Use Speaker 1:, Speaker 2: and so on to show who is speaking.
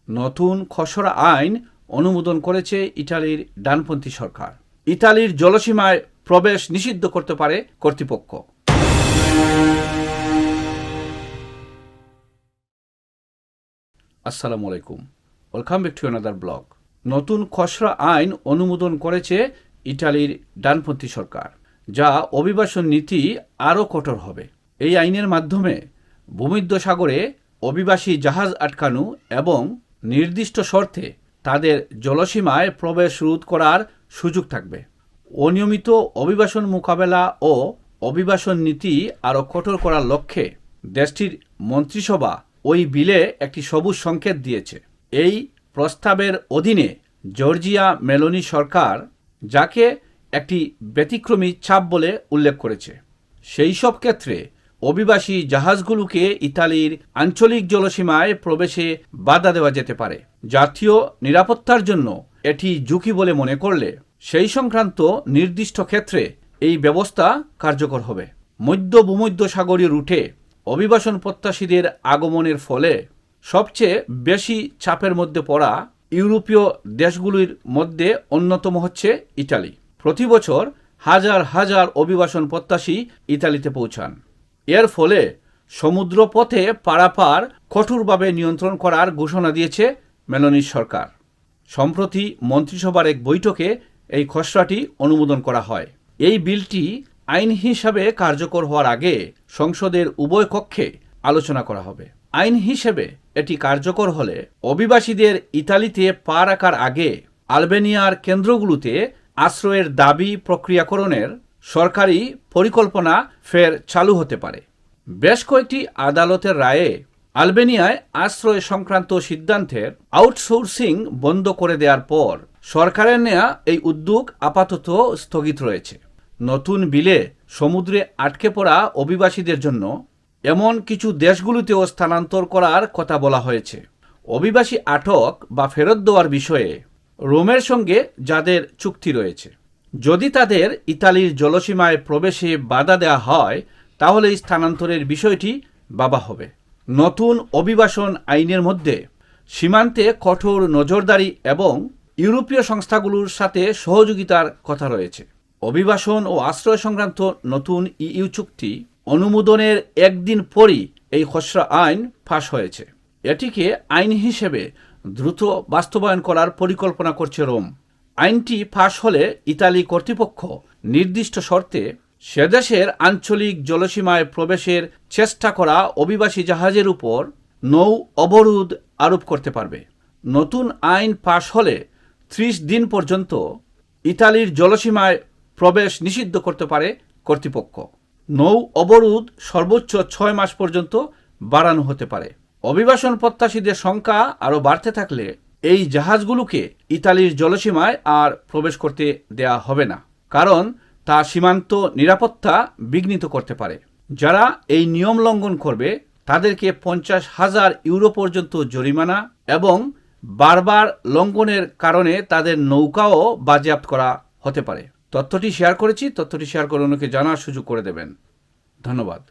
Speaker 1: নতুন খসড়া আইন অনুমোদন করেছে ইটালির ডানপন্থী সরকার। ইতালির জলসীমায় প্রবেশ নিষিদ্ধ করতে পারে কর্তৃপক্ষ। আসসালামু আলাইকুম, welcome back to another blog. নতুন খসড়া আইন অনুমোদন করেছে ইটালির ডানপন্থী সরকার, যা অভিবাসন নীতি আরও কঠোর হবে। এই আইনের মাধ্যমে ভূমধ্যসাগরে অভিবাসী জাহাজ আটকানো এবং নির্দিষ্ট শর্তে তাদের জলসীমায় প্রবেশ রোধ করার সুযোগ থাকবে। অনিয়মিত অভিবাসন মোকাবেলা ও অভিবাসন নীতি আরও কঠোর করার লক্ষ্যে দেশটির মন্ত্রিসভা ওই বিলে একটি সবুজ সংকেত দিয়েছে। এই প্রস্তাবের অধীনে জর্জিয়া মেলোনি সরকার, যাকে একটি ব্যতিক্রমী চাপ বলে উল্লেখ করেছে, সেই সব ক্ষেত্রে অভিবাসী জাহাজগুলোকে ইতালির আঞ্চলিক জলসীমায় প্রবেশে বাধা দেওয়া যেতে পারে। জাতীয় নিরাপত্তার জন্য এটি ঝুঁকি বলে মনে করলে সেই সংক্রান্ত নির্দিষ্ট ক্ষেত্রে এই ব্যবস্থা কার্যকর হবে। মধ্য ভূমধ্যসাগরীয় রুটে অভিবাসন প্রত্যাশীদের আগমনের ফলে সবচেয়ে বেশি চাপের মধ্যে পড়া ইউরোপীয় দেশগুলির মধ্যে অন্যতম হচ্ছে ইটালি। প্রতি বছর হাজার হাজার অভিবাসন প্রত্যাশী ইতালিতে পৌঁছান। এর ফলে সমুদ্রপথে পারাপার কঠোরভাবে নিয়ন্ত্রণ করার ঘোষণা দিয়েছে মেলোনির সরকার। সম্প্রতি মন্ত্রিসভার এক বৈঠকে এই খসড়াটি অনুমোদন করা হয়। এই বিলটি আইন হিসাবে কার্যকর হওয়ার আগে সংসদের উভয় কক্ষে আলোচনা করা হবে। আইন হিসেবে এটি কার্যকর হলে অভিবাসীদের ইতালিতে পা রাখার আগে আলবেনিয়ার কেন্দ্রগুলোতে আশ্রয়ের দাবি প্রক্রিয়াকরণের সরকারি পরিকল্পনা ফের চালু হতে পারে। বেশ কয়েকটি আদালতের রায়ে আলবেনিয়ায় আশ্রয় সংক্রান্ত সিদ্ধান্তের আউটসোর্সিং বন্ধ করে দেওয়ার পর সরকারের নেয়া এই উদ্যোগ আপাতত স্থগিত রয়েছে। নতুন বিলে সমুদ্রে আটকে পড়া অভিবাসীদের জন্য এমন কিছু দেশগুলোতেও স্থানান্তর করার কথা বলা হয়েছে। অভিবাসী আটক বা ফেরত দেওয়ার বিষয়ে রোমের সঙ্গে যাদের চুক্তি রয়েছে, যদি তাদের ইতালির জলসীমায় প্রবেশে বাধা দেওয়া হয় তাহলে স্থানান্তরের বিষয়টি ভাবা হবে। নতুন অভিবাসন আইনের মধ্যে সীমান্তে কঠোর নজরদারি এবং ইউরোপীয় সংস্থাগুলোর সাথে সহযোগিতার কথা রয়েছে। অভিবাসন ও আশ্রয় সংক্রান্ত নতুন ইইউ চুক্তি অনুমোদনের একদিন পরই এই খসড়া আইন পাশ হয়েছে। এটিকে আইন হিসেবে দ্রুত বাস্তবায়ন করার পরিকল্পনা করছে রোম। আইনটি পাশ হলে ইতালি কর্তৃপক্ষ নির্দিষ্ট শর্তে সেদেশের আঞ্চলিক জলসীমায় প্রবেশের চেষ্টা করা অভিবাসী জাহাজের উপর নৌ অবরোধ আরোপ করতে পারবে। নতুন আইন পাশ হলে 30 দিন পর্যন্ত ইতালির জলসীমায় প্রবেশ নিষিদ্ধ করতে পারে কর্তৃপক্ষ। নৌ অবরোধ সর্বোচ্চ 6 মাস পর্যন্ত বাড়ানো হতে পারে। অভিবাসন প্রত্যাশীদের সংখ্যা আরও বাড়তে থাকলে এই জাহাজগুলোকে ইতালির জলসীমায় আর প্রবেশ করতে দেয়া হবে না, কারণ তা সীমান্ত নিরাপত্তা বিঘ্নিত করতে পারে। যারা এই নিয়ম লঙ্ঘন করবে তাদেরকে 50,000 ইউরো পর্যন্ত জরিমানা এবং বারবার লঙ্ঘনের কারণে তাদের নৌকাও বাজেয়াপ্ত করা হতে পারে। তথ্যটি শেয়ার করেছি, তথ্যটি শেয়ার করে অন্যকে জানার সুযোগ করে দেবেন। ধন্যবাদ।